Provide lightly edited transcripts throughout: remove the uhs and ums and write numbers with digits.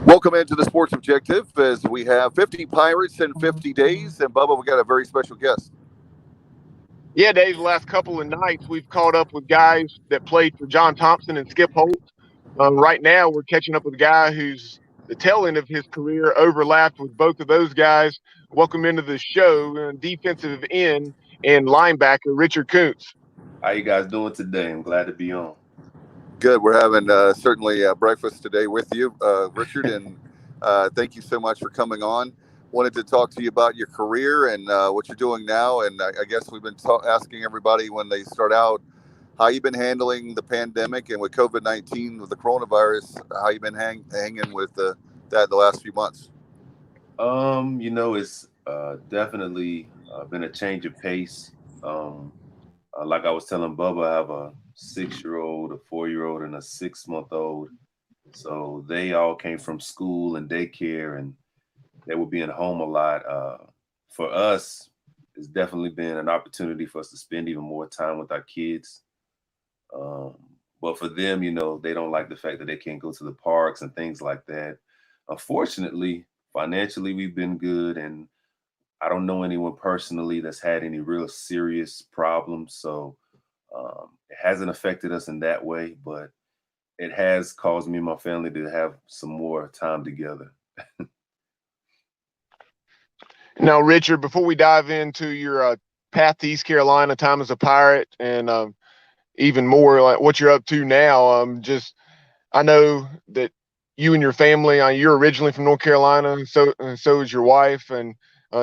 Welcome into the Sports Objective as we have 50 Pirates in 50 days. And Bubba, we got a very special guest. Yeah, Dave, the last couple of nights we've caught up with guys that played for John Thompson and Skip Holt. Right now we're catching up with a guy who's the tail end of his career overlapped with both of those guys. Welcome into the show, defensive end and linebacker Richard Koonce. How you guys doing today? I'm glad to be on. Good. We're having certainly breakfast today with you, Richard, and thank you so much for coming on. Wanted to talk to you about your career and what you're doing now. And I guess we've been asking everybody when they start out how you've been handling the pandemic and with COVID-19, with the coronavirus, how you've been hanging with that the last few months. It's definitely been a change of pace. Like I was telling Bubba, I have a 6-year-old, a 4-year-old, and a 6-month-old. So they all came from school and daycare, and they were being home a lot. For us, it's definitely been an opportunity for us to spend even more time with our kids. Um, but for them, they don't like the fact that they can't go to the parks and things like that. Unfortunately, financially, we've been good, and I don't know anyone personally that's had any real serious problems. So it hasn't affected us in that way, but it has caused me and my family to have some more time together. Now, Richard, before we dive into your path to East Carolina, time as a Pirate, and even more like what you're up to now, I know that you and your family, you're originally from North Carolina, and so is your wife, and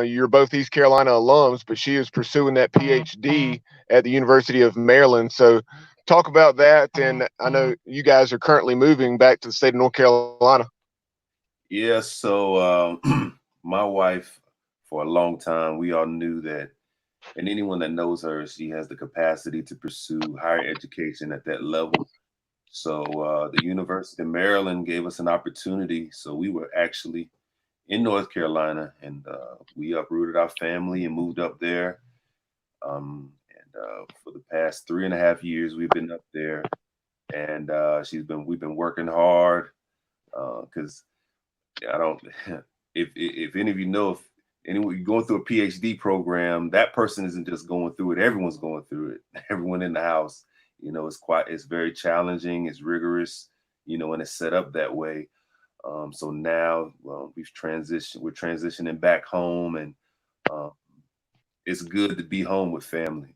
you're both East Carolina alums, but she is pursuing that PhD at the University of Maryland. So talk about that. And I know you guys are currently moving back to the state of North Carolina. Yeah, so my wife, for a long time, we all knew that, and anyone that knows her, she has the capacity to pursue higher education at that level. So the University of Maryland gave us an opportunity. So we were actually in North Carolina, and we uprooted our family and moved up there. And for the past 3.5 years, we've been up there, and we've been working hard because I don't. If any of you know, if anyone going through a PhD program, that person isn't just going through it. Everyone's going through it. Everyone in the house, it's very challenging. It's rigorous, and it's set up that way. So now we're transitioning back home, and um, it's good to be home with family.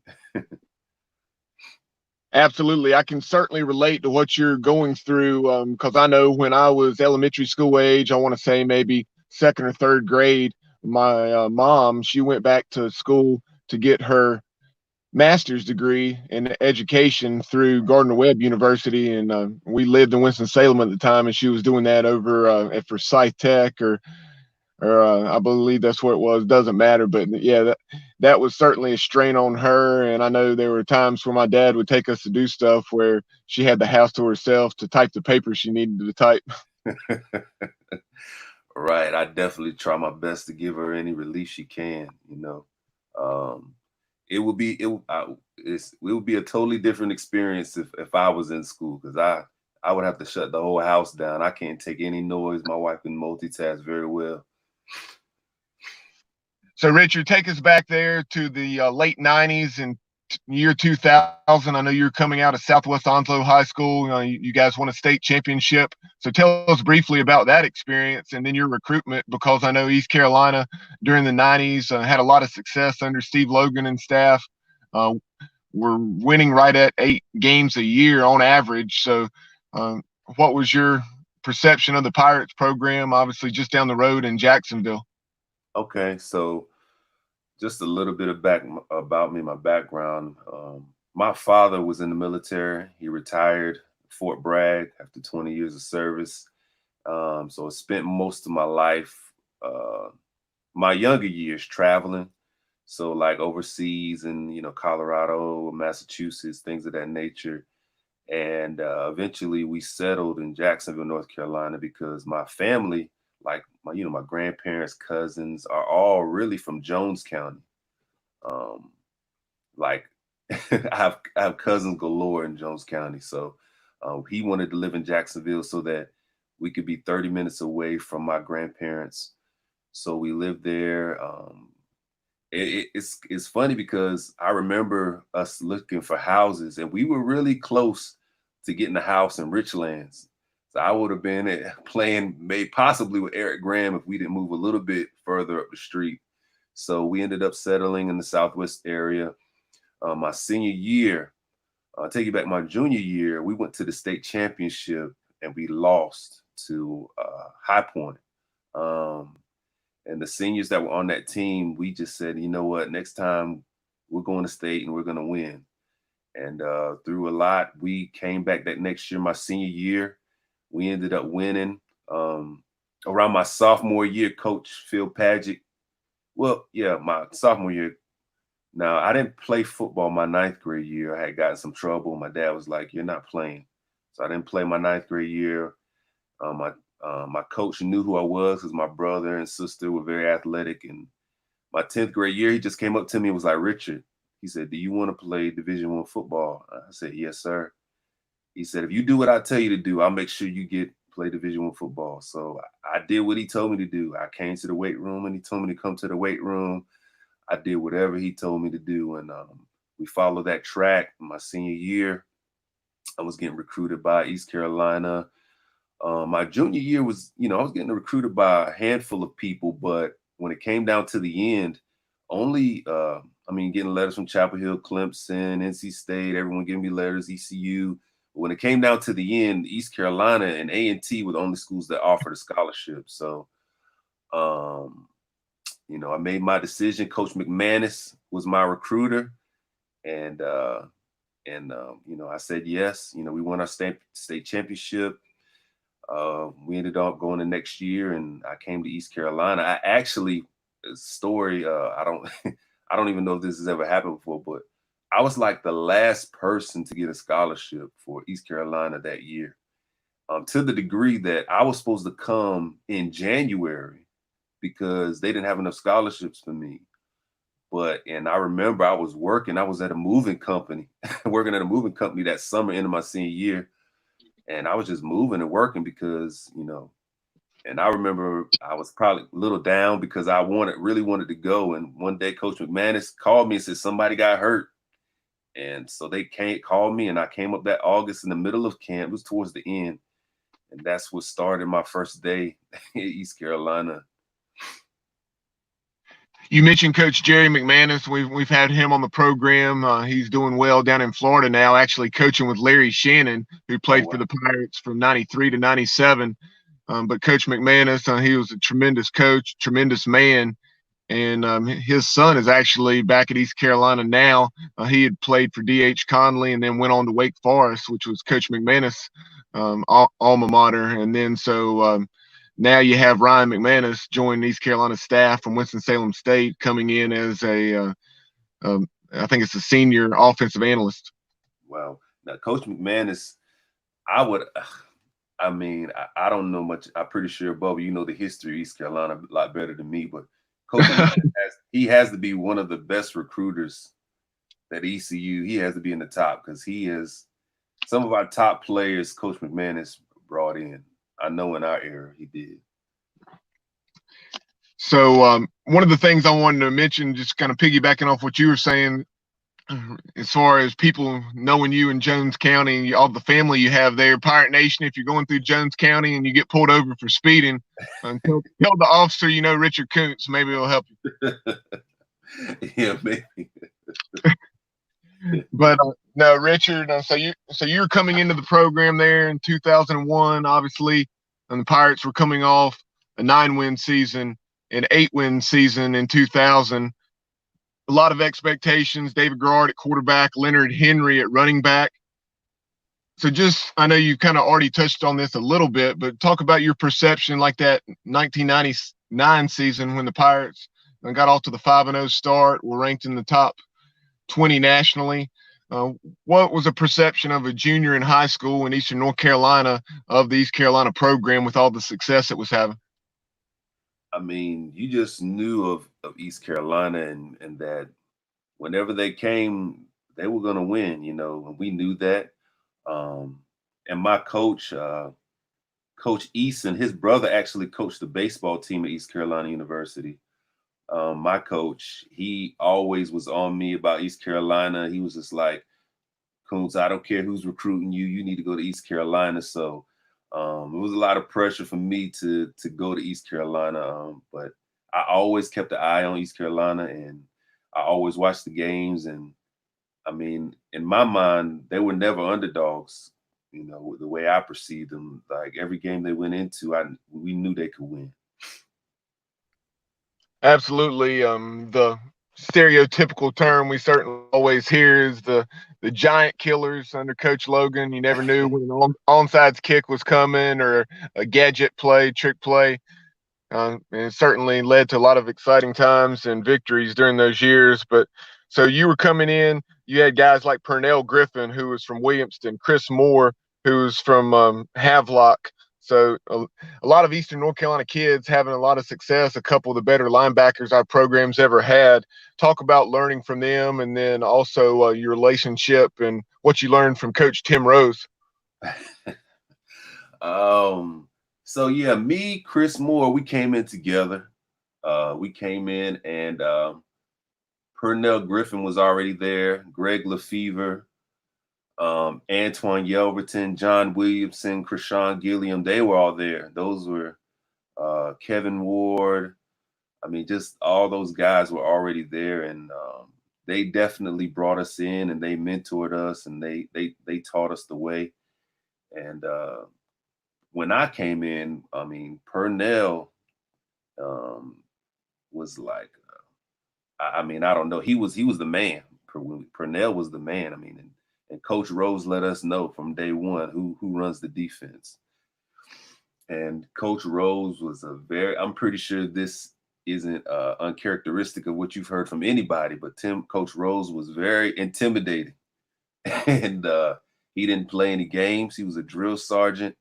Absolutely. I can certainly relate to what you're going through because I know when I was elementary school age, I want to say maybe second or third grade, my mom, she went back to school to get her master's degree in education through Gardner Webb University. And we lived in Winston-Salem at the time, and she was doing that over at Forsyth Tech or I believe that's what it was. Doesn't matter, but yeah, that was certainly a strain on her. And I know there were times where my dad would take us to do stuff where she had the house to herself to type the paper she needed to type. Right. I definitely try my best to give her any relief she can. Um, it would be it would be a totally different experience if I was in school, because I would have to shut the whole house down. I can't take any noise. My wife can multitask very well. So, Richard, take us back there to the late 90s and year 2000. I know you're coming out of Southwest Onslow High School. You guys won a state championship. So tell us briefly about that experience and then your recruitment, because I know East Carolina during the 90s had a lot of success under Steve Logan and staff. Uh, we're winning right at 8 games a year on average. So um, what was your perception of the Pirates program, obviously just down the road in Jacksonville? Okay, so just a little bit about me, my background. My father was in the military. He retired at Fort Bragg after 20 years of service. So I spent most of my life, my younger years, traveling. So like overseas in Colorado, Massachusetts, things of that nature. And eventually we settled in Jacksonville, North Carolina, because my family, like my grandparents, cousins, are all really from Jones County. Um, like I have cousins galore in Jones County, so he wanted to live in Jacksonville so that we could be 30 minutes away from my grandparents. So we lived there. It's funny because I remember us looking for houses, and we were really close to getting a house in Richlands. So I would have been playing maybe possibly with Eric Graham if we didn't move a little bit further up the street. So we ended up settling in the Southwest area. My senior year, I'll take you back my junior year, we went to the state championship and we lost to High Point. And the seniors that were on that team, we just said, you know what, next time we're going to state and we're going to win. And through a lot, we came back that next year, my senior year. We ended up winning. Around my sophomore year, Coach Phil Padgett. Well, yeah, my sophomore year. Now, I didn't play football my ninth grade year. I had gotten some trouble. My dad was like, you're not playing. So I didn't play my ninth grade year. My coach knew who I was because my brother and sister were very athletic. And my 10th grade year, he just came up to me and was like, Richard, he said, do you want to play Division I football? I said, yes, sir. He said, if you do what I tell you to do, I'll make sure you play Division I football. So I did what he told me to do. I came to the weight room and he told me to come to the weight room. I did whatever he told me to do. And we followed that track. My senior year, I was getting recruited by East Carolina. My junior year was, I was getting recruited by a handful of people, but when it came down to the end, only, getting letters from Chapel Hill, Clemson, NC State, everyone giving me letters, ECU. But when it came down to the end, East Carolina and A&T were the only schools that offered a scholarship. So, I made my decision. Coach McManus was my recruiter. And I said yes. We won our state championship. We ended up going the next year, and I came to East Carolina. I actually, story, I don't even know if this has ever happened before, but I was like the last person to get a scholarship for East Carolina that year, to the degree that I was supposed to come in January because they didn't have enough scholarships for me. And I remember I was working. I was at a moving company, working at a moving company that summer into my senior year. And I was just moving and working because, and I remember I was probably a little down because I really wanted to go. And one day Coach McManus called me and said, somebody got hurt. And so they called me, and I came up that August in the middle of camp. It was towards the end. And that's what started my first day in East Carolina. You mentioned Coach Jerry McManus. We've had him on the program. He's doing well down in Florida now, actually coaching with Larry Shannon, who played for the Pirates from 93 to 97. But Coach McManus, he was a tremendous coach, tremendous man. And his son is actually back at East Carolina now. He had played for D.H. Conley and then went on to Wake Forest, which was Coach McManus' alma mater. And then now you have Ryan McManus join East Carolina staff from Winston-Salem State, coming in as I think it's a senior offensive analyst. Wow. Now, Coach McManus, I don't know much. I'm pretty sure, Bubba, you know the history of East Carolina a lot better than me, but Coach he has to be one of the best recruiters that ECU. He has to be in the top because he is some of our top players Coach McManus brought in. I know in our era he did. So one of the things I wanted to mention, just kind of piggybacking off what you were saying, as far as people knowing you in Jones County, all the family you have there, Pirate Nation, if you're going through Jones County and you get pulled over for speeding, tell the officer you know Richard Koonce. Maybe it'll help you. Yeah, maybe. But no, Richard. So you're coming into the program there in 2001, obviously, and the Pirates were coming off a 9-win season, an 8-win season in 2000. A lot of expectations. David Garrard at quarterback, Leonard Henry at running back. So I know you kind of already touched on this a little bit, but talk about your perception like that 1999 season when the Pirates got off to the 5-0 start, were ranked in the top 20 nationally. What was a perception of a junior in high school in Eastern North Carolina of the East Carolina program with all the success it was having? I mean, you just knew of East Carolina and that whenever they came, they were going to win, and we knew that. And my coach, Coach Eason, his brother actually coached the baseball team at East Carolina University. My coach, he always was on me about East Carolina. He was just like, Koonce, I don't care who's recruiting you. You need to go to East Carolina. So it was a lot of pressure for me to go to East Carolina. But I always kept an eye on East Carolina, and I always watched the games. And I mean, in my mind, they were never underdogs. You know, the way I perceived them, like every game they went into, we knew they could win. Absolutely. The stereotypical term we certainly always hear is the giant killers under Coach Logan. You never knew when an onside kick was coming or a gadget play, trick play. And it certainly led to a lot of exciting times and victories during those years. But so you were coming in, you had guys like Pernell Griffin, who was from Williamston, Chris Moore, who was from Havelock. So a lot of Eastern North Carolina kids having a lot of success, a couple of the better linebackers our program's ever had. Talk about learning from them, and then also your relationship and what you learned from Coach Tim Rose. So yeah, me, Chris Moore, we came in together. We came in, and Pernell Griffin was already there. Greg Lefevre, Antoine Yelverton, John Williamson, Krishawn Gilliam, they were all there. Those were Kevin Ward. I mean, just all those guys were already there, and they definitely brought us in, and they mentored us, and they taught us the way. And when I came in, I mean, Pernell was like, I mean, I don't know. He was the man. Pernell was the man. I mean, and Coach Rose let us know from day one who runs the defense. And Coach Rose was I'm pretty sure this isn't uncharacteristic of what you've heard from anybody, but Coach Rose was very intimidating. And he didn't play any games. He was a drill sergeant,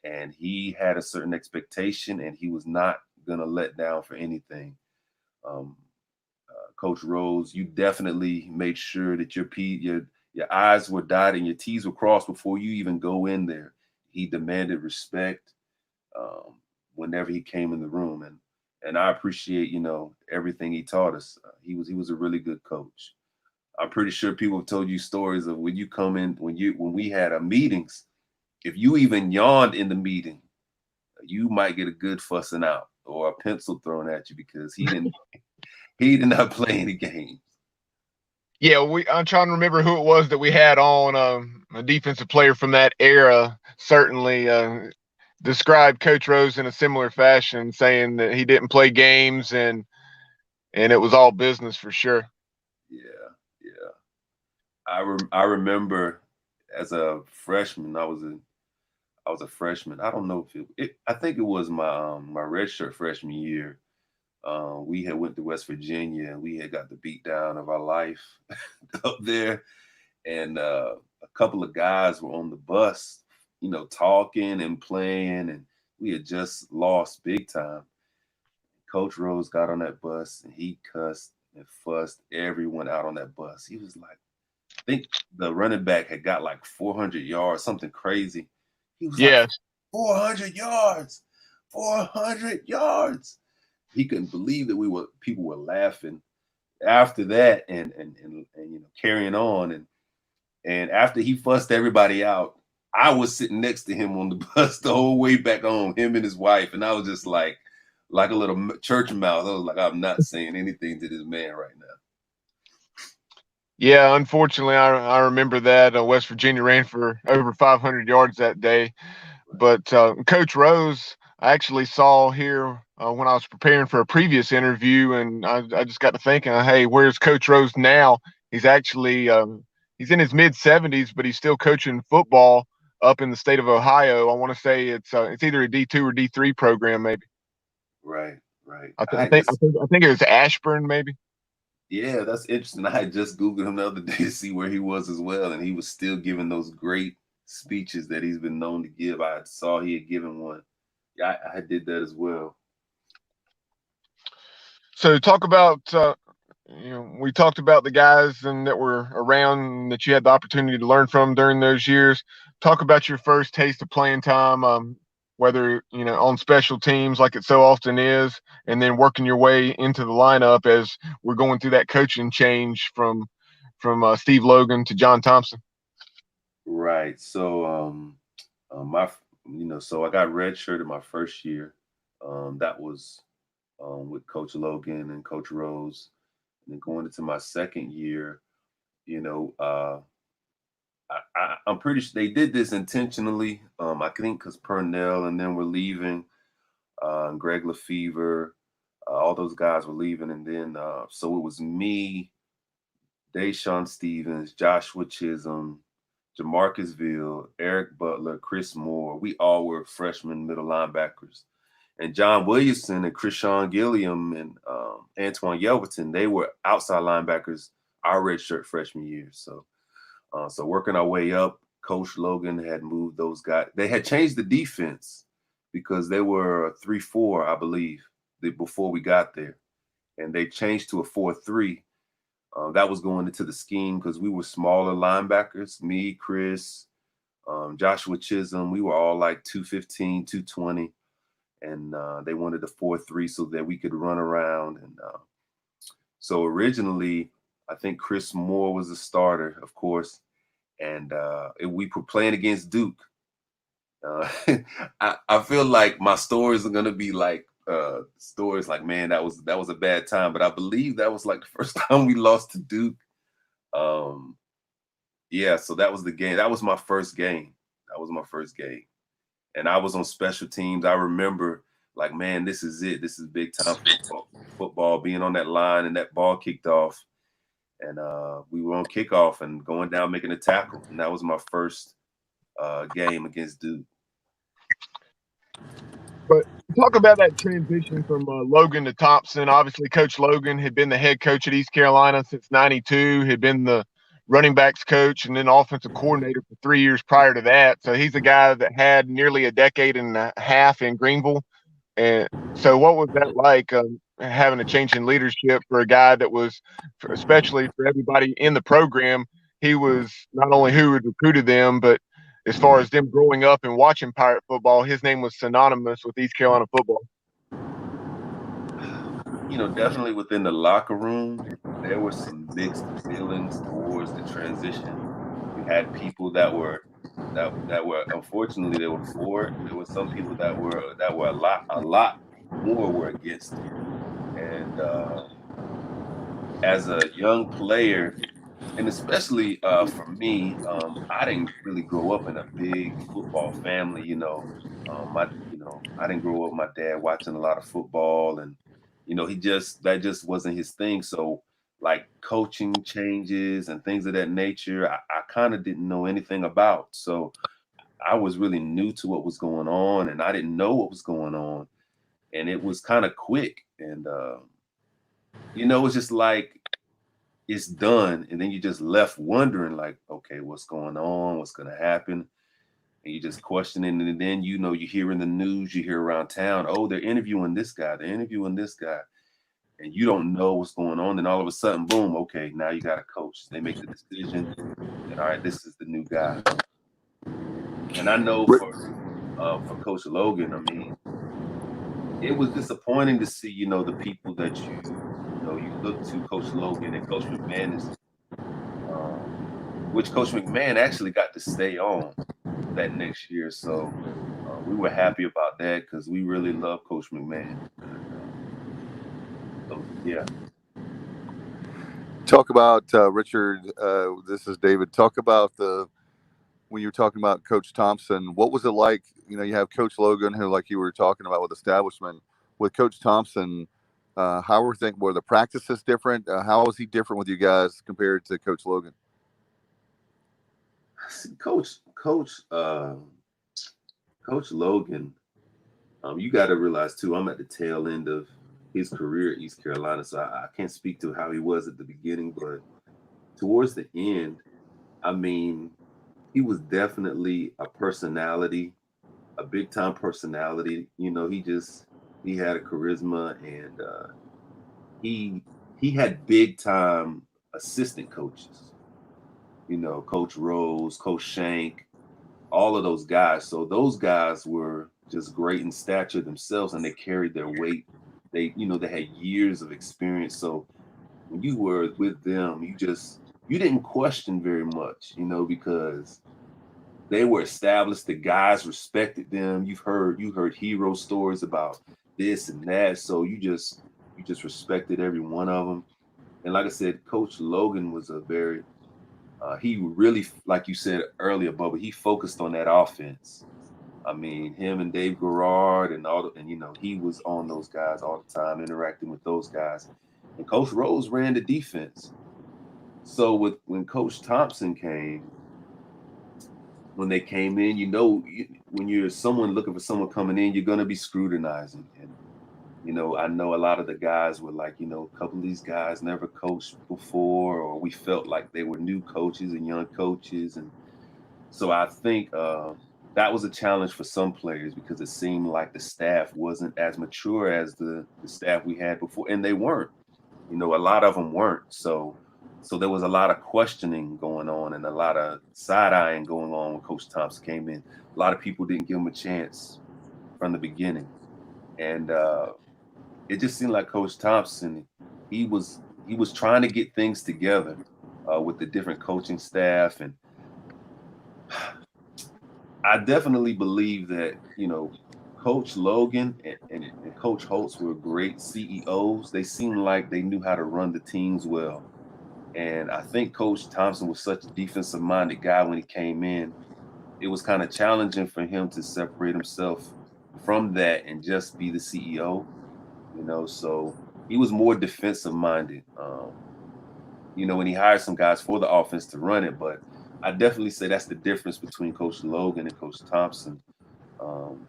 and he had a certain expectation, and he was not going to let down for anything. Coach Rose, you definitely made sure that your I's were dotted and your T's were crossed before you even go in there. He demanded respect whenever he came in the room, and I appreciate, you know, everything he taught us. He was a really good coach. I'm pretty sure people have told you stories of when you come in, when we had meetings, if you even yawned in the meeting, you might get a good fussing out or a pencil thrown at you because he did not play any games. Yeah, I'm trying to remember who it was that we had on a defensive player from that era. Certainly described Coach Rose in a similar fashion, saying that he didn't play games and it was all business for sure. Yeah. I remember as a freshman, I was a freshman. I don't know if I think it was my redshirt freshman year. We had went to West Virginia, and we had got the beat down of our life up there. And a couple of guys were on the bus, you know, talking and playing, and we had just lost big time. Coach Rose got on that bus, and he cussed and fussed everyone out on that bus. He was like, I think the running back had got like 400 yards, something crazy. He was like, 400 yards, 400 yards. He couldn't believe that people were laughing after that and you know, carrying on. And after he fussed everybody out, I was sitting next to him on the bus the whole way back home, him and his wife. And I was just like a little church mouse. I was like, I'm not saying anything to this man right now. Yeah, unfortunately, I remember that West Virginia ran for over 500 yards that day. But Coach Rose, I actually saw here when I was preparing for a previous interview, and I just got to thinking, hey, where's Coach Rose now? He's actually he's in his mid-70s, but he's still coaching football up in the state of Ohio. I want to say it's either a D2 or D3 program, maybe. Right. I think it was Ashburn, maybe. Yeah, that's interesting. I had just Googled him the other day to see where he was as well, and he was still giving those great speeches that he's been known to give. I saw he had given one. Yeah, I did that as well. So talk about, we talked about the guys that were around that you had the opportunity to learn from during those years. Talk about your first taste of playing time. whether, on special teams like it so often is, and then working your way into the lineup as we're going through that coaching change from Steve Logan to John Thompson? Right. So so I got redshirted my first year. That was with Coach Logan and Coach Rose. And then going into my second year, you know, I'm pretty sure they did this intentionally. I think because Purnell and then we're leaving, Greg Lefevre, all those guys were leaving, and then so it was me, Deshaun Stevens, Joshua Chisholm, Jamarcusville, Eric Butler, Chris Moore. We all were freshman middle linebackers. And John Williamson and Krishawn Gilliam and Antoine Yelverton, they were outside linebackers our redshirt freshman year. So working our way up, Coach Logan had moved those guys. They had changed the defense because they were a 3-4, I believe, before we got there. And they changed to a 4-3. That was going into the scheme because we were smaller linebackers. Me, Chris, Joshua Chisholm, we were all like 215, 220. And they wanted a 4-3 so that we could run around. And so originally, I think Chris Moore was the starter, of course. And we were playing against Duke. I feel like my stories are gonna be like stories like, man, that was a bad time. But I believe that was like the first time we lost to Duke. Yeah, so that was the game. That was my first game. And I was on special teams. I remember, like, man, this is it. This is big time football, being on that line, and that ball kicked off. And we were on kickoff and going down, making a tackle. And that was my first game against Duke. But talk about that transition from Logan to Thompson. Obviously, Coach Logan had been the head coach at East Carolina since '92, had been the running backs coach and then offensive coordinator for 3 years prior to that. So he's a guy that had nearly a decade and a half in Greenville. And so what was that like, having a change in leadership for a guy that was, especially for everybody in the program, he was not only who had recruited them, but as far as them growing up and watching Pirate football, his name was synonymous with East Carolina football. Definitely within the locker room, there were some mixed feelings towards the transition. You had people that were unfortunately they were for it. There were some people that were a lot more were against it. And as a young player, and especially for me, I didn't really grow up in a big football family. I didn't grow up with my dad watching a lot of football, and that just wasn't his thing. So like coaching changes and things of that nature, I kind of didn't know anything about. So I was really new to what was going on, and I didn't know what was going on, and it was kind of quick, and it's just like it's done, and then you just left wondering, like, okay, what's going on, what's going to happen, and you just questioning, and then you hear in the news, you hear around town, oh, they're interviewing this guy, and you don't know what's going on, and all of a sudden, boom, okay, now you got a coach. They make the decision, and all right, this is the new guy. And I know for Coach Logan, I mean, it was disappointing to see, the people that you look to, Coach Logan and Coach McMahon which Coach McMahon actually got to stay on that next year. So we were happy about that because we really love Coach McMahon. So, yeah. Talk about Richard. This is David. Talk about when you were talking about Coach Thompson. What was it like? You have Coach Logan, who, like you were talking about with establishment, with Coach Thompson. How were the practices different? How was he different with you guys compared to Coach Logan? Coach Logan, you got to realize too, I'm at the tail end of his career at East Carolina, so I can't speak to how he was at the beginning, but towards the end, I mean, he was definitely a personality, a big time personality. He had a charisma, and he had big time assistant coaches. Coach Rose, Coach Shank, all of those guys. So those guys were just great in stature themselves, and they carried their weight. They had years of experience. So when you were with them, you didn't question very much, because they were established. The guys respected them. You heard hero stories about this and that. So you just respected every one of them. And like I said, Coach Logan was a very he really, like you said earlier, Bubba, he focused on that offense. I mean, him and Dave Garrard and he was on those guys all the time, interacting with those guys. And Coach Rose ran the defense. So when Coach Thompson came, when they came in, when you're someone looking for someone coming in, you're going to be scrutinizing. And, I know a lot of the guys were like, a couple of these guys never coached before, or we felt like they were new coaches and young coaches. And so I think that was a challenge for some players, because it seemed like the staff wasn't as mature as the staff we had before. And they weren't, a lot of them weren't. So there was a lot of questioning going on and a lot of side-eyeing going on when Coach Thompson came in. A lot of people didn't give him a chance from the beginning. And it just seemed like Coach Thompson, he was trying to get things together with the different coaching staff. And I definitely believe that, Coach Logan and Coach Holtz were great CEOs. They seemed like they knew how to run the teams well. And I think Coach Thompson was such a defensive-minded guy when he came in. It was kind of challenging for him to separate himself from that and just be the CEO, so he was more defensive-minded, when he hired some guys for the offense to run it. But I definitely say that's the difference between Coach Logan and Coach Thompson.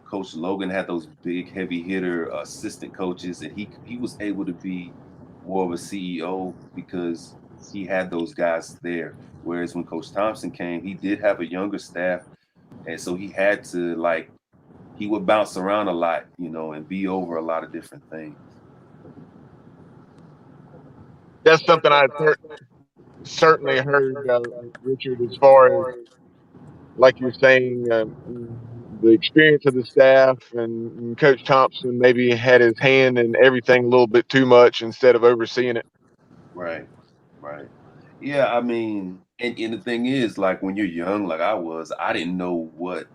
Coach Logan had those big, heavy hitter assistant coaches, and he was able to be more of a CEO because he had those guys there. Whereas when Coach Thompson came, he did have a younger staff, and so he had to he would bounce around a lot, and be over a lot of different things. That's something I certainly heard, Richard, as far as, like you're saying, the experience of the staff and Coach Thompson maybe had his hand in everything a little bit too much instead of overseeing it. Right. Yeah, I mean, and the thing is, like when you're young, like I was, I didn't know what,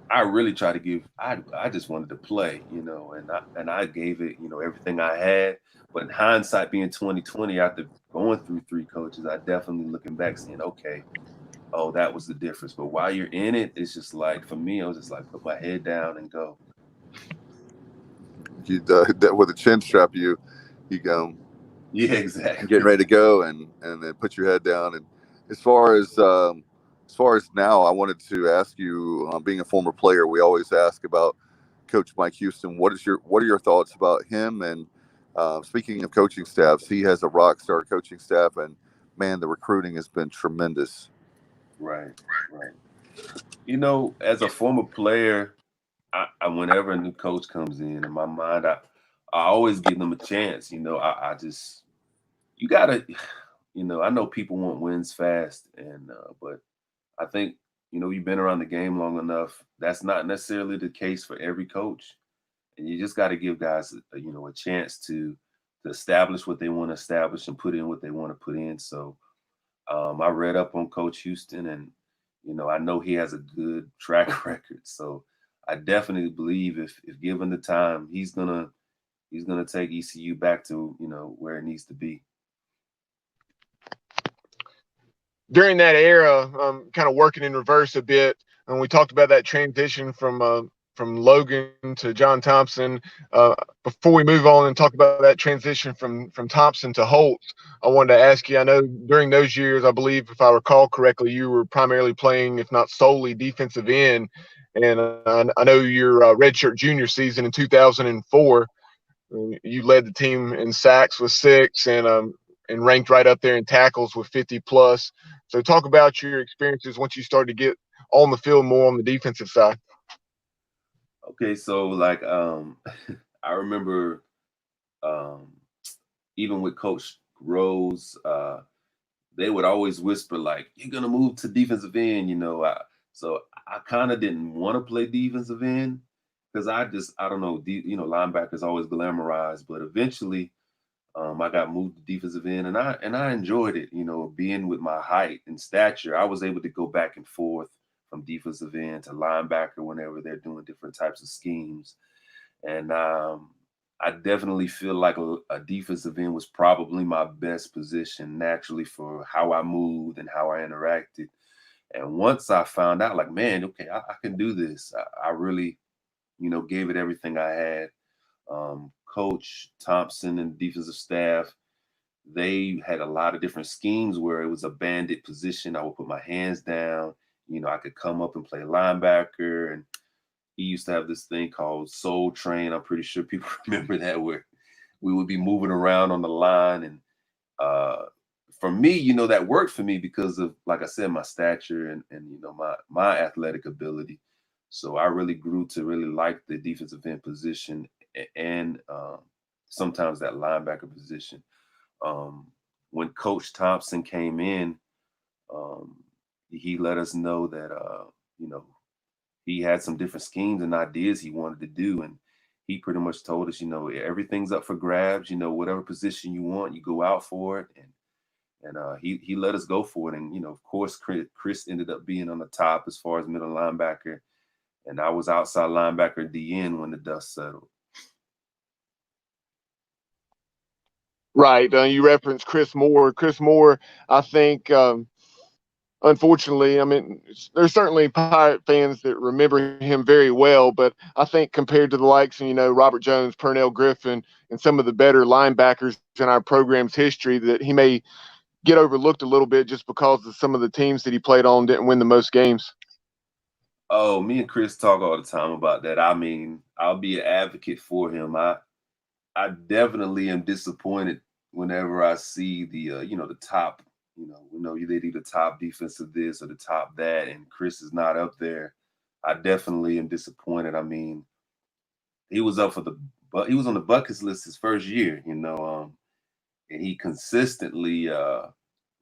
I really tried to give. I just wanted to play, and I gave it, everything I had. But in hindsight, being 2020, after going through 3 coaches, I definitely looking back saying, okay, oh, that was the difference. But while you're in it, it's just like, for me, I was just like, put my head down and go. You that with a chin strap, you go. Yeah, exactly. Getting ready to go, and then put your head down. And as far as now, I wanted to ask you, being a former player, we always ask about Coach Mike Houston. What are your thoughts about him? And speaking of coaching staffs, he has a rock star coaching staff, and man, the recruiting has been tremendous. Right. As a former player, I whenever a new coach comes in my mind, I always give them a chance. I just, you gotta, I know people want wins fast, and but I think, you've been around the game long enough. That's not necessarily the case for every coach, and you just got to give guys, a chance to establish what they want to establish and put in what they want to put in. So I read up on Coach Houston, and I know he has a good track record. So I definitely believe if given the time, he's gonna take ECU back to where it needs to be. During that era, kind of working in reverse a bit, and we talked about that transition from Logan to John Thompson. Before we move on and talk about that transition from Thompson to Holtz, I wanted to ask you, I know during those years, I believe, if I recall correctly, you were primarily playing, if not solely, defensive end. And I know your redshirt junior season in 2004, you led the team in sacks with 6 and ranked right up there in tackles with 50 plus. So talk about your experiences once you started to get on the field more on the defensive side. Okay, so I remember even with Coach Rose, they would always whisper like, "You're gonna move to defensive end," so I kind of didn't want to play defensive end, because I don't know, linebackers always glamorized, but eventually I got moved to defensive end, and I enjoyed it. Being with my height and stature, I was able to go back and forth from defensive end to linebacker whenever they're doing different types of schemes. And I definitely feel like a defensive end was probably my best position naturally for how I moved and how I interacted. And once I found out, like, man, okay, I can do this. I really, gave it everything I had. Coach Thompson and defensive staff, they had a lot of different schemes where it was a bandit position. I would put my hands down. I could come up and play linebacker. And he used to have this thing called Soul Train. I'm pretty sure people remember that, where we would be moving around on the line. And for me, that worked for me because of, like I said, my stature and my athletic ability. So I really grew to really like the defensive end position and sometimes that linebacker position. When Coach Thompson came in, he let us know that he had some different schemes and ideas he wanted to do, and he pretty much told us, everything's up for grabs. Whatever position you want, you go out for it, and he let us go for it. And of course, Chris ended up being on the top as far as middle linebacker, and I was outside linebacker DN when the dust settled. Right. You referenced Chris Moore. Chris Moore, I think, unfortunately, I mean, there's certainly Pirate fans that remember him very well, but I think compared to the likes of, Robert Jones, Pernell Griffin, and some of the better linebackers in our program's history, that he may get overlooked a little bit just because of some of the teams that he played on didn't win the most games. Oh, me and Chris talk all the time about that. I mean, I'll be an advocate for him. I definitely am disappointed whenever I see the the top, they do the top defensive this or the top that, and Chris is not up there. I definitely am disappointed. I mean, he was up for but he was on the buckets list his first year, and he consistently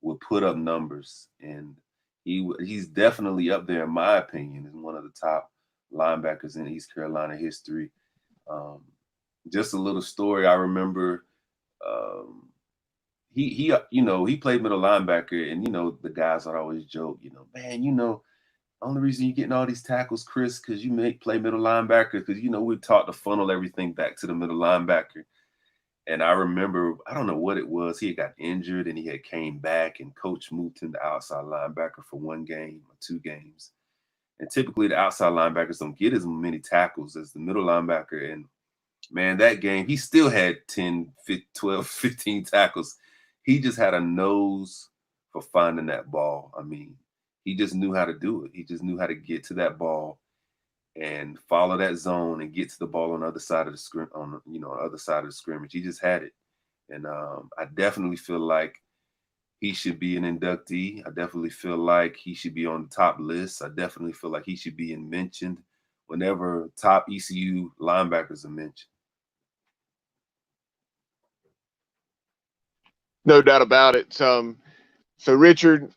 would put up numbers, and he's definitely up there in my opinion as one of the top linebackers in East Carolina history. Um, just a little story. I remember he played middle linebacker, and the guys would always joke, man, only reason you're getting all these tackles, Chris, because you play middle linebacker, because we're taught to funnel everything back to the middle linebacker. And I remember, I don't know what it was, he had got injured and he had came back, and coach moved him to outside linebacker for 1 game or 2 games. And typically the outside linebackers don't get as many tackles as the middle linebacker. And man, that game, he still had 10, 12, 15 tackles. He just had a nose for finding that ball. I mean, he just knew how to do it. He just knew how to get to that ball and follow that zone and get to the ball on the other side of the other side of the scrimmage. He just had it. And I definitely feel like he should be an inductee. I definitely feel like he should be on the top list. I definitely feel like he should be mentioned whenever top ECU linebackers are mentioned. No doubt about it. So Richard,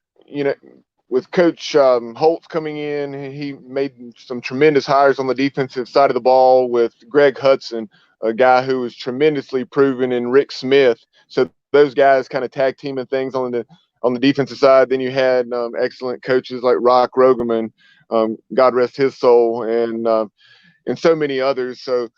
with Coach Holtz coming in, he made some tremendous hires on the defensive side of the ball with Greg Hudson, a guy who was tremendously proven, and Rick Smith. So those guys kind of tag teaming things on the defensive side. Then you had excellent coaches like Rock Rogerman, God rest his soul, and so many others. So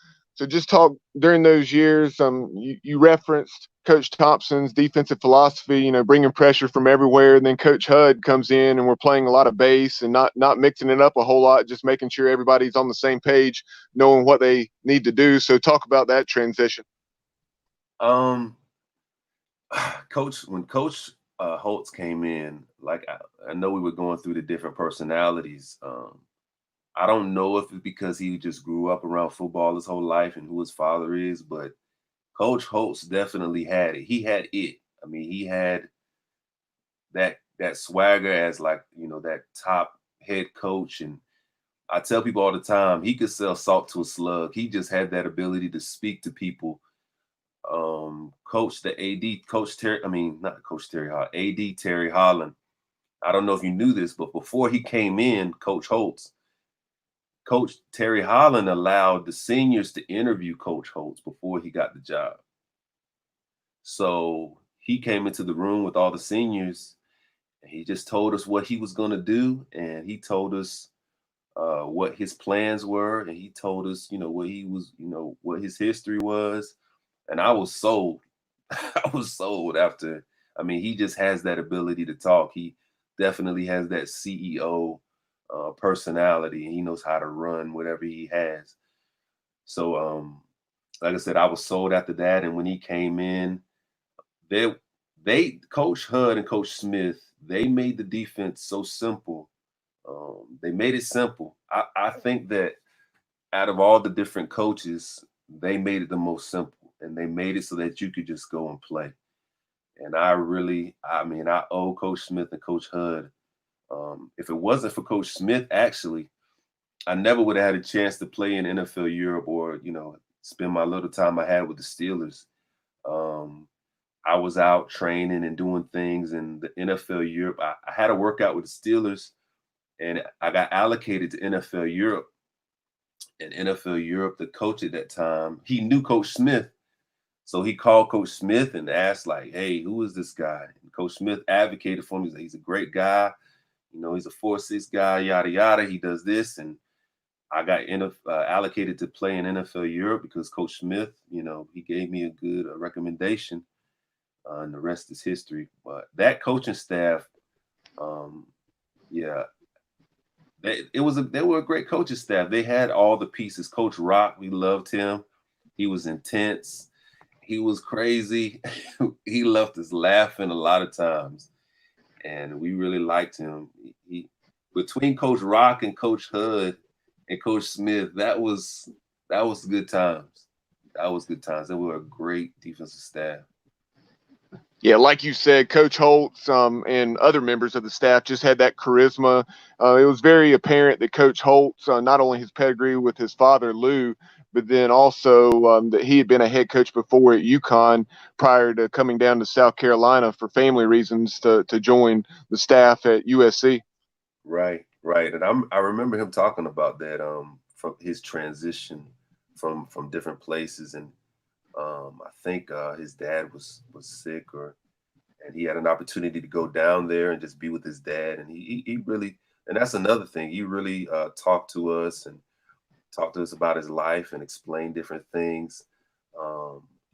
just talk during those years. You referenced Coach Thompson's defensive philosophy, bringing pressure from everywhere. And then Coach Hud comes in, and we're playing a lot of base and not mixing it up a whole lot, just making sure everybody's on the same page, knowing what they need to do. So talk about that transition. When Coach Holtz came in, like I know we were going through the different personalities. I don't know if it's because he just grew up around football his whole life and who his father is, but Coach Holtz definitely had it. He had it. I mean, he had that swagger as that top head coach. And I tell people all the time, he could sell salt to a slug. He just had that ability to speak to people. Coach the AD, not Coach Terry Holland, AD Terry Holland. I don't know if you knew this, but before he came in, Coach Holtz, Coach Terry Holland allowed the seniors to interview Coach Holtz before he got the job. So he came into the room with all the seniors, and he just told us what he was going to do, and he told us what his plans were, and he told us, what he was, what his history was, and I was sold. I was sold after. I mean, he just has that ability to talk. He definitely has that CEO personality, and he knows how to run whatever he has. So, like I said, I was sold after that, and when he came in, they Coach Hud and Coach Smith, they made the defense so simple. They made it simple. I think that out of all the different coaches, they made it the most simple, and they made it so that you could just go and play. And I owe Coach Smith and Coach Hud. If it wasn't for Coach Smith, actually, I never would have had a chance to play in NFL Europe or, spend my little time I had with the Steelers. I was out training and doing things in the NFL Europe. I had a workout with the Steelers, and I got allocated to NFL Europe. And NFL Europe, the coach at that time, he knew Coach Smith. So he called Coach Smith and asked, like, hey, who is this guy? And Coach Smith advocated for me. He's a great guy. He's a 4'6" guy, yada, yada. He does this. And I got allocated to play in NFL Europe because Coach Smith, he gave me a good recommendation. And the rest is history. But that coaching staff, they were a great coaching staff. They had all the pieces. Coach Rock, we loved him. He was intense. He was crazy. He left us laughing a lot of times, and we really liked him. Between Coach Rock and Coach Hud and Coach Smith, that was good times. That was good times. They were a great defensive staff. Yeah, like you said, Coach Holtz and other members of the staff just had that charisma. It was very apparent that Coach Holtz, not only his pedigree with his father, Lou, but then also that he had been a head coach before at UConn prior to coming down to South Carolina for family reasons to join the staff at USC. Right. And I remember him talking about that from his transition from different places, and I think his dad was sick, and he had an opportunity to go down there and just be with his dad. And he really, and that's another thing, he really talked to us about his life and explained different things.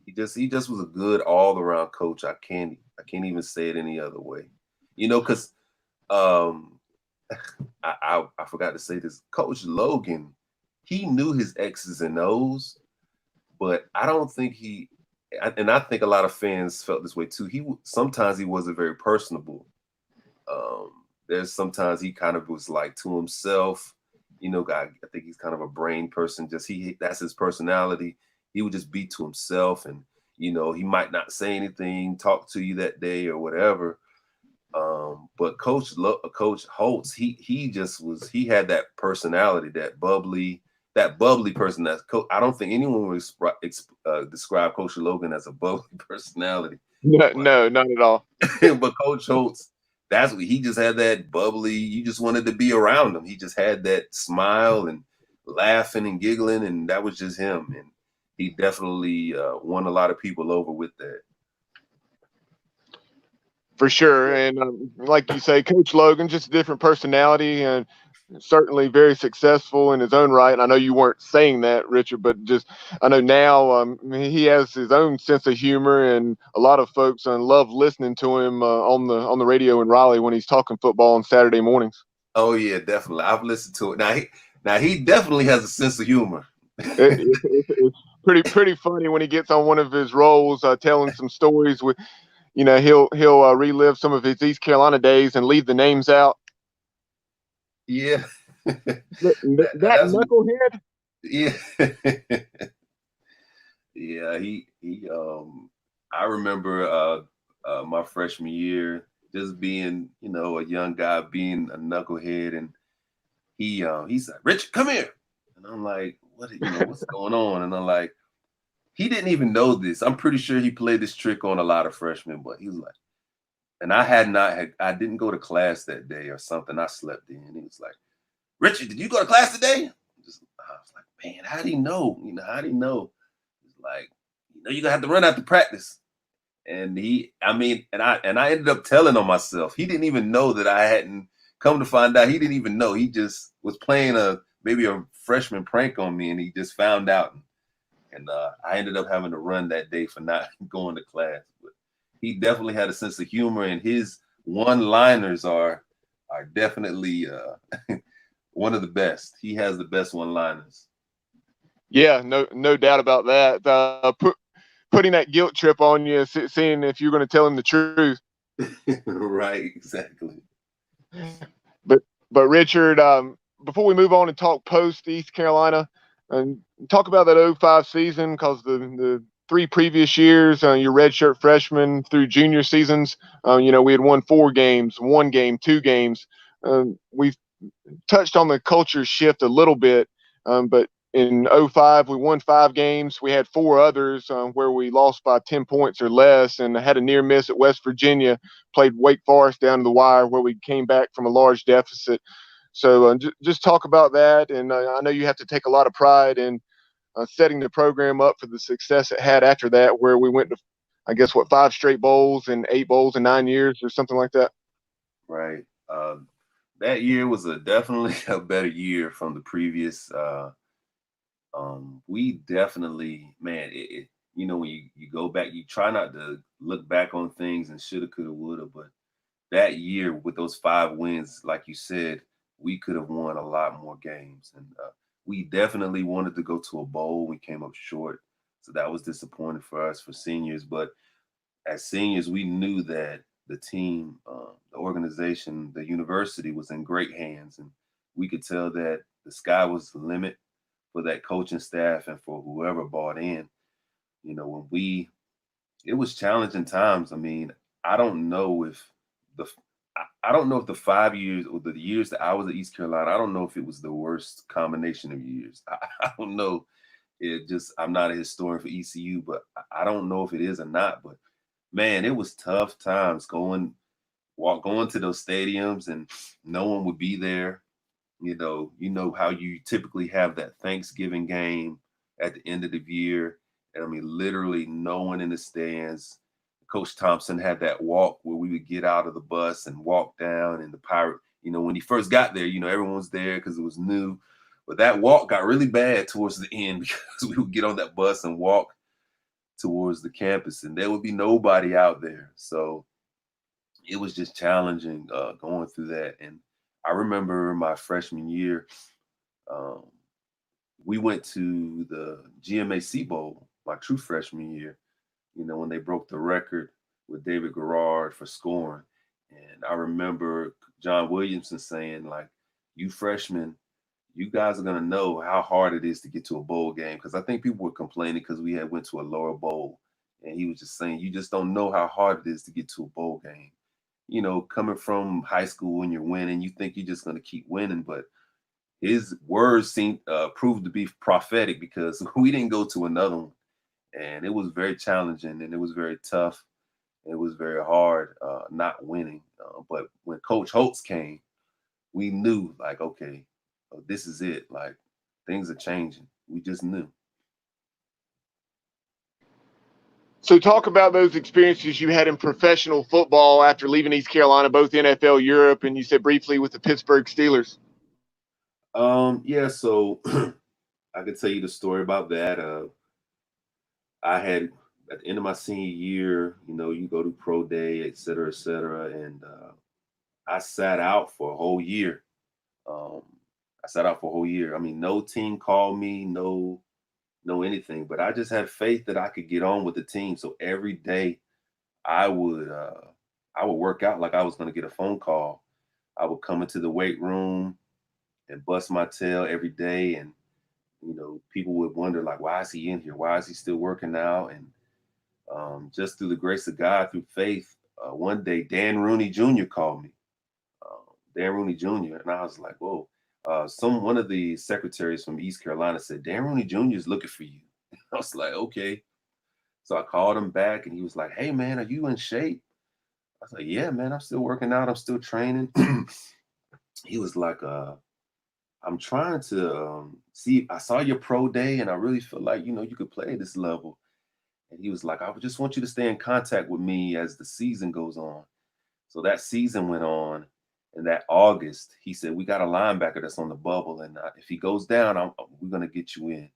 He just was a good all around coach. I can't even say it any other way, because I forgot to say this. Coach Logan, he knew his X's and O's. But I don't think and I think a lot of fans felt this way too. Sometimes he wasn't very personable. There's sometimes he kind of was like to himself. I think he's kind of a brain person. That's his personality. He would just be to himself, and he might not say anything, talk to you that day or whatever. But Coach Holtz, he had that personality, that bubbly person. I don't think anyone would describe Coach Logan as a bubbly personality. No, not at all. But Coach Holtz, that's what he just had, that bubbly. You just wanted to be around him. He just had that smile and laughing and giggling, and that was just him. And he definitely won a lot of people over with that. For sure. And like you say, Coach Logan, just a different personality and certainly very successful in his own right. And I know you weren't saying that, Richard, but I know now he has his own sense of humor, and a lot of folks love listening to him on the radio in Raleigh when he's talking football on Saturday mornings. Oh yeah, definitely. I've listened to it. Now he definitely has a sense of humor. It's pretty funny when he gets on one of his rolls, telling some stories with. He'll relive some of his East Carolina days and leave the names out. Yeah. that knucklehead. Yeah. Yeah. He I remember my freshman year just being, a young guy, being a knucklehead, and he's like, Richard, come here. And I'm like, what's going on? And I'm like, he didn't even know this. I'm pretty sure he played this trick on a lot of freshmen, but he was like, and I didn't go to class that day or something. I slept in. He was like, Richard, did you go to class today? I'm man, how do you know? How do you know? It's like, you're gonna have to run after practice. And I ended up telling on myself. He didn't even know that I hadn't come to find out. He didn't even know. He just was playing maybe a freshman prank on me, and he just found out. And I ended up having to run that day for not going to class. But he definitely had a sense of humor, and his one-liners are definitely one of the best. He has the best one-liners. Yeah, no doubt about that. Putting that guilt trip on you, seeing if you're going to tell him the truth. Right, exactly. But Richard, before we move on and talk post East Carolina, and talk about that 05 season, because the 3 previous years, your redshirt freshman through junior seasons, we had won 4 games, 1 game, 2 games. We've touched on the culture shift a little bit, but in 05, we won 5 games. We had 4 others where we lost by 10 points or less, and had a near miss at West Virginia, played Wake Forest down to the wire where we came back from a large deficit. So just talk about that. And I know you have to take a lot of pride in setting the program up for the success it had after that, where we went to, I guess, 5 straight bowls and 8 bowls in 9 years or something like that. Right. That year was definitely a better year from the previous. We definitely, man, when you go back, you try not to look back on things and shoulda, coulda, woulda, but that year with those 5 wins, like you said, we could have won a lot more games. And we definitely wanted to go to a bowl. We came up short. So that was disappointing for us for seniors. But as seniors, we knew that the team, the organization, the university was in great hands. And we could tell that the sky was the limit for that coaching staff and for whoever bought in. It was challenging times. I mean, I don't know if the 5 years or the years that I was at East Carolina, I don't know if it was the worst combination of years. I don't know. I'm not a historian for ECU, but I don't know if it is or not. But man, it was tough times going to those stadiums and no one would be there. You know how you typically have that Thanksgiving game at the end of the year. And I mean, literally no one in the stands. Coach Thompson had that walk where we would get out of the bus and walk down, and the Pirate, when he first got there, everyone was there because it was new. But that walk got really bad towards the end because we would get on that bus and walk towards the campus and there would be nobody out there. So it was just challenging going through that. And I remember my freshman year, we went to the GMAC Bowl, my true freshman year, when they broke the record with David Garrard for scoring. And I remember John Williamson saying, like, you freshmen, you guys are going to know how hard it is to get to a bowl game. Because I think people were complaining because we had went to a lower bowl. And he was just saying, you just don't know how hard it is to get to a bowl game. Coming from high school when you're winning, you think you're just going to keep winning. But his words proved to be prophetic because we didn't go to another one. And it was very challenging and it was very tough. It was very hard not winning. But when Coach Holtz came, we knew, like, okay, this is it. Like, things are changing. We just knew. So talk about those experiences you had in professional football after leaving East Carolina, both NFL, Europe, and you said briefly with the Pittsburgh Steelers. Yeah, so I could tell you the story about that. I had, at the end of my senior year, you go to pro day, et cetera, and I sat out for a whole year. I mean, no team called me, no anything, but I just had faith that I could get on with the team. So every day I would work out like I was going to get a phone call. I would come into the weight room and bust my tail every day. And, people would wonder, like, why is he in here? Why is he still working out? And just through the grace of God, through faith, one day Dan Rooney Jr. called me. Dan Rooney Jr. And I was like, whoa. One of the secretaries from East Carolina said, Dan Rooney Jr. is looking for you. I was like, okay. So I called him back and he was like, hey, man, are you in shape? I was like, yeah, man, I'm still working out. I'm still training. He was like, I I'm trying to see. I saw your pro day, and I really feel like you could play at this level." And he was like, "I just want you to stay in contact with me as the season goes on." So that season went on, and that August, he said, "We got a linebacker that's on the bubble, and if he goes down, we're gonna get you in."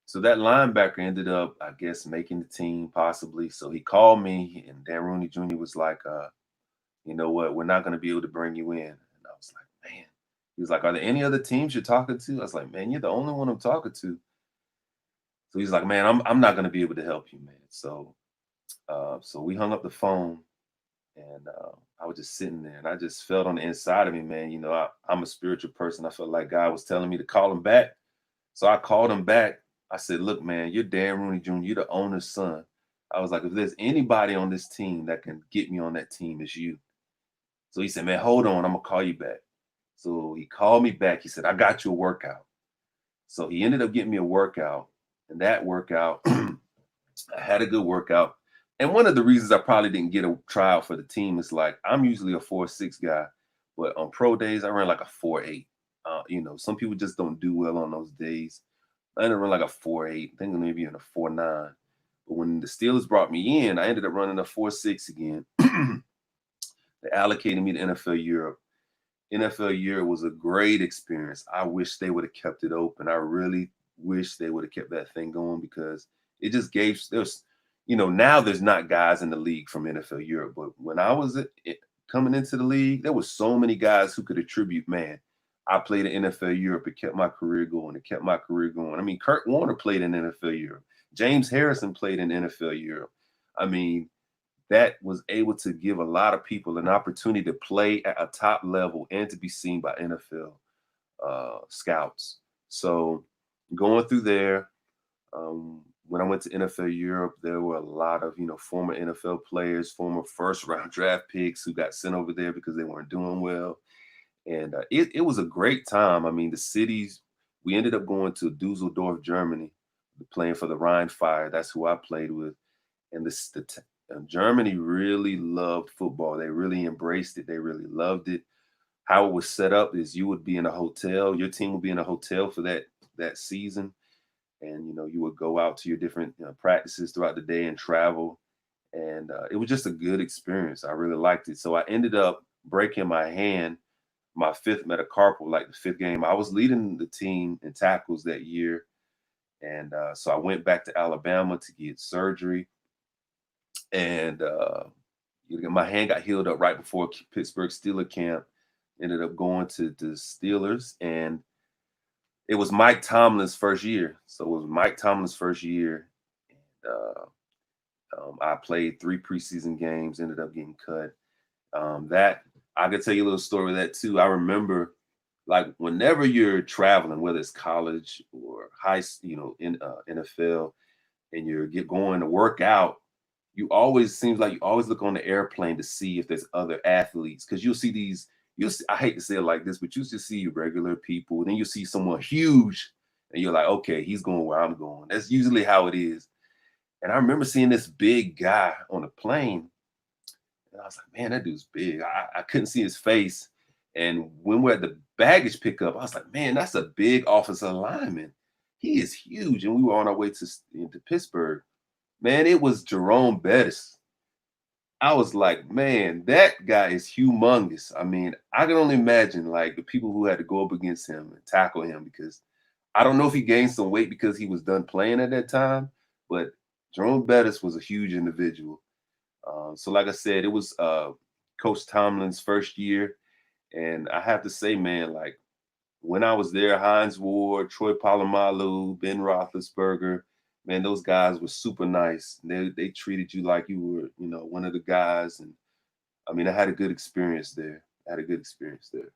So that linebacker ended up, I guess, making the team possibly. So he called me, and Dan Rooney Jr. was like, "You know what? We're not gonna be able to bring you in." And I was like, "Man." He was like, "Are there any other teams you're talking to?" I was like, "Man, you're the only one I'm talking to." So he's like, "Man, I'm not gonna be able to help you, man." So we hung up the phone, and I was just sitting there, and I just felt on the inside of me, man. I'm a spiritual person. I felt like God was telling me to call him back. So I called him back. I said, "Look, man, you're Dan Rooney Jr. You're the owner's son." I was like, "If there's anybody on this team that can get me on that team, it's you." So he said, "Man, hold on. I'm gonna call you back." So he called me back. He said, "I got you a workout." So he ended up getting me a workout, and that workout, I had a good workout. And one of the reasons I probably didn't get a tryout for the team is like I'm usually a 4.6 guy, but on pro days I ran like a 4.8. Some people just don't do well on those days. I ended up running like a 4.8, I think maybe in a 4.9. But when the Steelers brought me in, I ended up running a 4.6 again. They allocated me to NFL Europe. NFL Europe was a great experience. I wish they would have kept it open. I really wish they would have kept that thing going because it just now there's not guys in the league from NFL Europe. But when I was coming into the league, there was so many guys who could attribute, man, I played in NFL Europe. It kept my career going. It kept my career going. I mean, Kurt Warner played in NFL Europe. James Harrison played in NFL Europe. I mean, that was able to give a lot of people an opportunity to play at a top level and to be seen by NFL scouts. So going through there, when I went to NFL Europe, there were a lot of former NFL players, former first round draft picks who got sent over there because they weren't doing well, and it was a great time. I mean, the cities. We ended up going to Dusseldorf, Germany, playing for the Rhine Fire. That's who I played with, and Germany really loved football. They really embraced it. They really loved it. How it was set up is you would be in a hotel. Your team would be in a hotel for that season, and you would go out to your different practices throughout the day and travel. And it was just a good experience. I really liked it. So I ended up breaking my hand, my fifth metacarpal, like the fifth game. I was leading the team in tackles that year, and so I went back to Alabama to get surgery, and my hand got healed up right before Pittsburgh Steelers camp. Ended up going to the Steelers, and it was Mike Tomlin's first year. So it was Mike Tomlin's first year. And, I played 3 preseason games, ended up getting cut. That I could tell you a little story of that too. I remember, like, whenever you're traveling, whether it's college or in NFL, and you're going to work out, seems like you always look on the airplane to see if there's other athletes, because I hate to say it like this, but you just see regular people, then you see someone huge, and you're like, okay, he's going where I'm going. That's usually how it is. And I remember seeing this big guy on the plane, and I was like, man, that dude's big. I couldn't see his face. And when we're at the baggage pickup, I was like, man, that's a big offensive lineman. He is huge. And we were on our way to Pittsburgh. Man, it was Jerome Bettis. I was like, man, that guy is humongous. I mean, I can only imagine like the people who had to go up against him and tackle him, because I don't know if he gained some weight because he was done playing at that time, but Jerome Bettis was a huge individual. So like I said, it was Coach Tomlin's first year. And I have to say, man, like when I was there, Hines Ward, Troy Polamalu, Ben Roethlisberger, man, those guys were super nice. They treated you like you were, one of the guys. And I mean, I had a good experience there. I had a good experience there.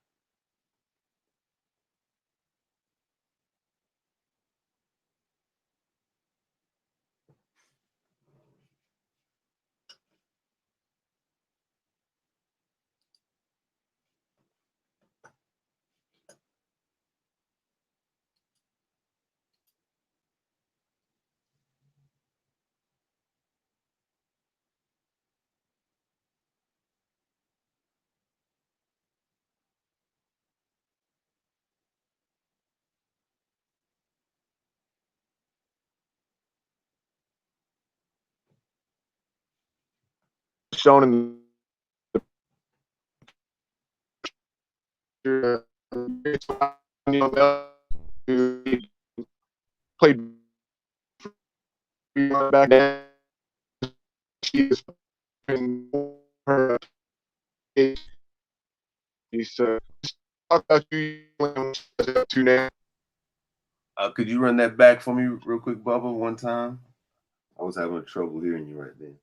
touched on in the who played back then. She is in her age. So talk about you up to now. Could you run that back for me real quick, Bubba, one time? I was having trouble hearing you right there.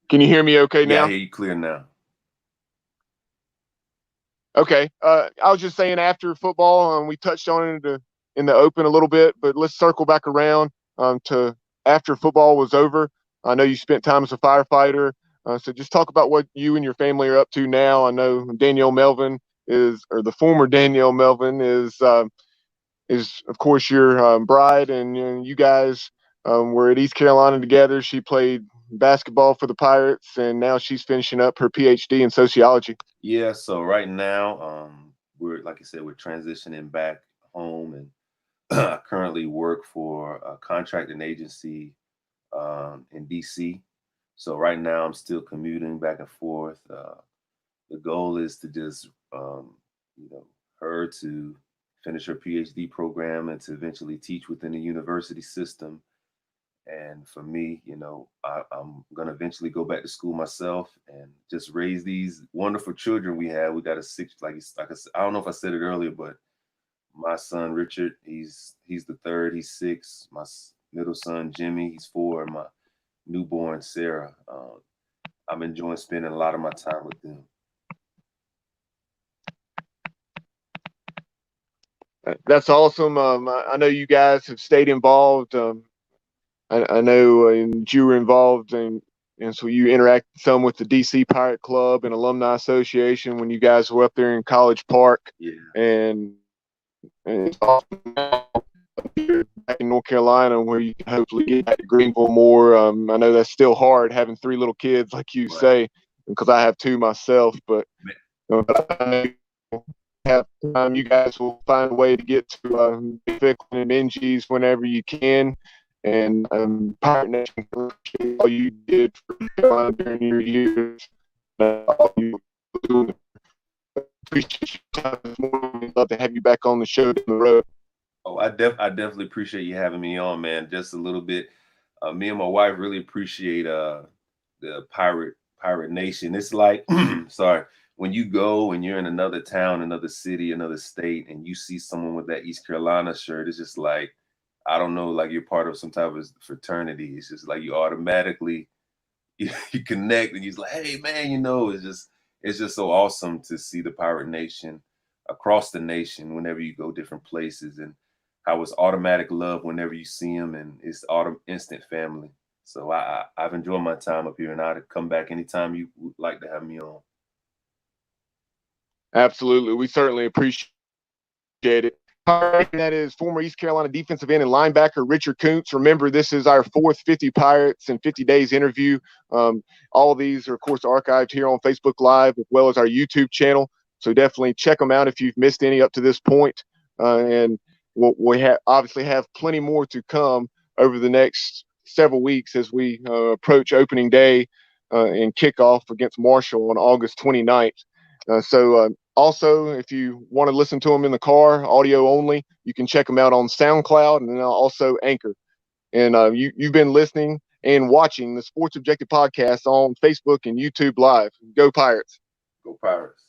Can you hear me okay now? Yeah, I hear you clear now. Okay. I was just saying after football, we touched on it in the open a little bit, but let's circle back around to after football was over. I know you spent time as a firefighter. So just talk about what you and your family are up to now. I know Danielle Melvin the former Danielle Melvin is of course your bride, and you guys were at East Carolina together. She played basketball for the Pirates, and now she's finishing up her PhD in sociology. Yeah, so right now, we're, like you said, we're transitioning back home, and I currently work for a contracting agency in DC. So right now I'm still commuting back and forth. The goal is to just, her to finish her PhD program and to eventually teach within the university system. And for me, I'm going to eventually go back to school myself and just raise these wonderful children we have. We got a six, like I said, I don't know if I said it earlier, but my son, Richard, he's the third, he's 6. My middle son, Jimmy, he's 4. And my newborn, Sarah. I'm enjoying spending a lot of my time with them. That's awesome. I know you guys have stayed involved. I know you were involved and so you interacted some with the DC Pirate Club and Alumni Association when you guys were up there in College Park. Yeah. And it's awesome back in North Carolina where you can hopefully get back to Greenville more. I know that's still hard having 3 little kids, like you say, because I have 2 myself. But I know have time, you guys will find a way to get to Ficklin and NG's whenever you can. And Pirate Nation, appreciate all you did for Carolina during your years. All you do. Appreciate your time this morning. We'd love to have you back on the show down the road. Oh, I definitely appreciate you having me on, man. Just a little bit. Me and my wife really appreciate the Pirate Nation. It's like, sorry, when you go and you're in another town, another city, another state, and you see someone with that East Carolina shirt, it's just like, I don't know, like you're part of some type of fraternity. It's just like you automatically you connect, and you're like, hey man, it's just so awesome to see the Pirate Nation across the nation whenever you go different places, and how it's automatic love whenever you see them, and it's instant family. So I've enjoyed my time up here, and I'd come back anytime you would like to have me on. Absolutely, we certainly appreciate it. That is former East Carolina defensive end and linebacker Richard Koonce. Remember, this is our 4th 50 Pirates in 50 Days interview. All of these are, of course, archived here on Facebook Live as well as our YouTube channel. So definitely check them out if you've missed any up to this point. And we obviously have plenty more to come over the next several weeks as we approach opening day and kickoff against Marshall on August 29th. Also, if you want to listen to them in the car, audio only, you can check them out on SoundCloud and then also Anchor. And you've been listening and watching the Sports Objective podcast on Facebook and YouTube Live. Go Pirates. Go Pirates.